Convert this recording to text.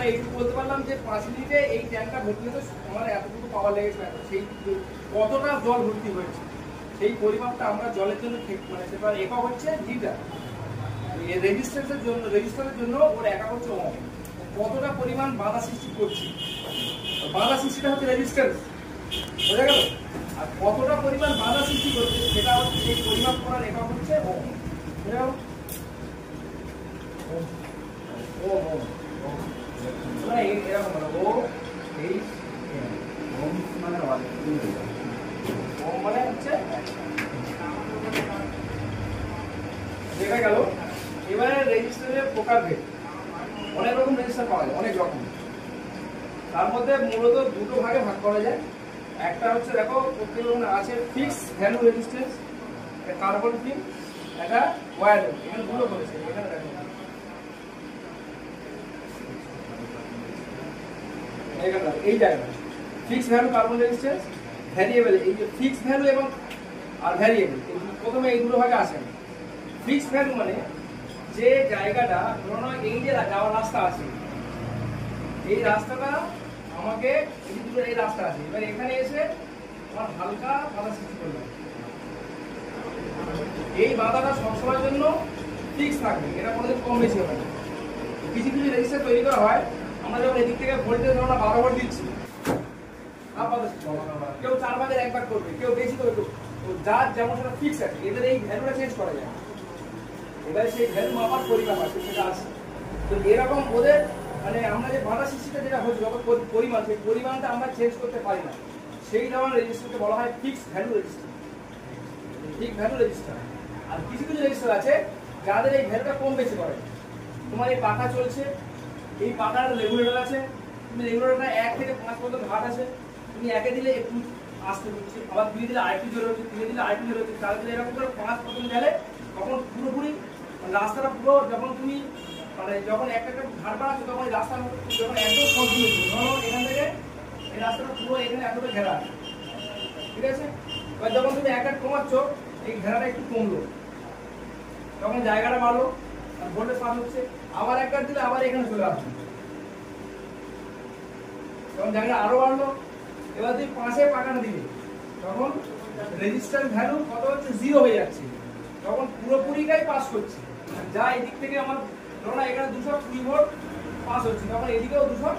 আমরা এইটুকু বলতে পারলাম যে 5 মিনিটে এই ট্যাঙ্কটা ভর্তি হতে আমার এতটুকু পাওয়ার লেগেছে, সেই কতটা জল ভর্তি হয়েছে সেই পরিমাপটা আমরা জলের জন্য মানে সেটা একক হচ্ছে লিটার। রেজিস্ট্যান্সের জন্য ওর একক হচ্ছে ওহম। কতটা পরিমাণ বাধা সৃষ্টি করছি, বাধা সৃষ্টিটা হচ্ছে রেজিস্ট্যান্স, বোঝা গেল? আর কতটা পরিমাণ বাধা সৃষ্টি করছে সেটা হচ্ছে সেই পরিমাপ করার একক হচ্ছে ওহম, বোঝা গেল? এরকম ও এই মানে হচ্ছে দেখা গেল। এবারে রেজিস্টারের প্রকারভেদ, অনেক রকম রেজিস্টার পাওয়া যায়, অনেক রকম। তার মধ্যে মূলত দুটো ভাগে ভাগ করা যায়। একটা হচ্ছে দেখো প্রত্যেক আছে ফিক্স ভ্যালু রেজিস্ট্যান্স, একটা কার্বন ফিল্ম, একটা ওয়্যার। এখানে দুটো করেছে, এখানে দেখো এই জায়গাটা fix value carbon resistance, variable. এই যে ফিক্স ভ্যালু এবং আর ভ্যারিয়েবল প্রথমে এই দুটো ভাগে আসে। ফিক্স ভ্যালু মানে যে জায়গাটা ধরো এই যে যাওয়ার রাস্তা আছে, এই রাস্তাটা আমাকে এই রাস্তা আছে, এবার এখানে এসে আমার হালকা বাধা সৃষ্টি করলাম। এই বাধাটা সবসময়ের জন্য ফিক্স থাকবে, এটা কোনোদিন কম বেশি হবে না। কিছু কিছু রেজিস্টার তৈরি করা হয়, আমরা যখন এদিক থেকে ভোল্টেজ ধরো 12 ভোল্ট দিচ্ছি, কেউ 4 ভাগের 1 ভাগ করবে, কেউ বেশি করবে, যার যেমন সেটা ফিক্স আছে। এদের এই ভ্যালুটা চেঞ্জ করা যায়, এবারে সেই ভ্যালু মাপার পরিমাপ আছে, সেটা আছে। তো এরকম ওদের মানে আমরা যে বাধা সৃষ্টিটা যেটা হচ্ছে যত পরিমাণ, সেই পরিমাণটা আমরা চেঞ্জ করতে পারি না, সেই ধরনের রেজিস্টারকে বলা হয় fix value register, fix value register. আর কিছু কিছু রেজিস্টার আছে যাদের এই ভ্যালুটা কম বেশি করে। তোমার এই পাখা চলছে, এই পাখার রেগুলেটর আছে, তুমি রেগুলেটরটা 1 থেকে 5 পর্যন্ত ঘাট আছে, তুমি 1 এ দিলে একটু আসতে হচ্ছে, আবার 2 দিলে আরেকটু জোরে হচ্ছে, 3 দিলে আরেকটু জোরে হচ্ছে, 4 দিলে এরকম করে 5 পর্যন্ত গেলে তখন পুরোপুরি রাস্তাটা পুরো যখন তুমি মানে যখন একটা ঘাট বাড়াচ্ছো তখন এই রাস্তা যখন একদম কন্টিনিউ ধরো এখান থেকে এই রাস্তাটা পুরো এখানে এতটা ঘেরা, ঠিক আছে? এবার যখন তুমি এক কমাচ্ছ, এই ঘেরাটা একটু কমলো, তখন জায়গাটা বাড়লো, আর ভোল্টেজ পাস হচ্ছে। আবার একবার দিলে আবার এখানে চলে আসবে, তখন জায়গাটা আরো বাড়লো। এবার তুমি 5-এ পাকাটা দিলে তখন রেজিস্ট্যান্স ভ্যালু কত হচ্ছে 0 হয়ে যাচ্ছে, তখন পুরোপুরিটাই পাস করছে। যা এদিক থেকে আমার ধরো এখানে 220 ভোল্ট পাস হচ্ছে, তখন এদিকেও 200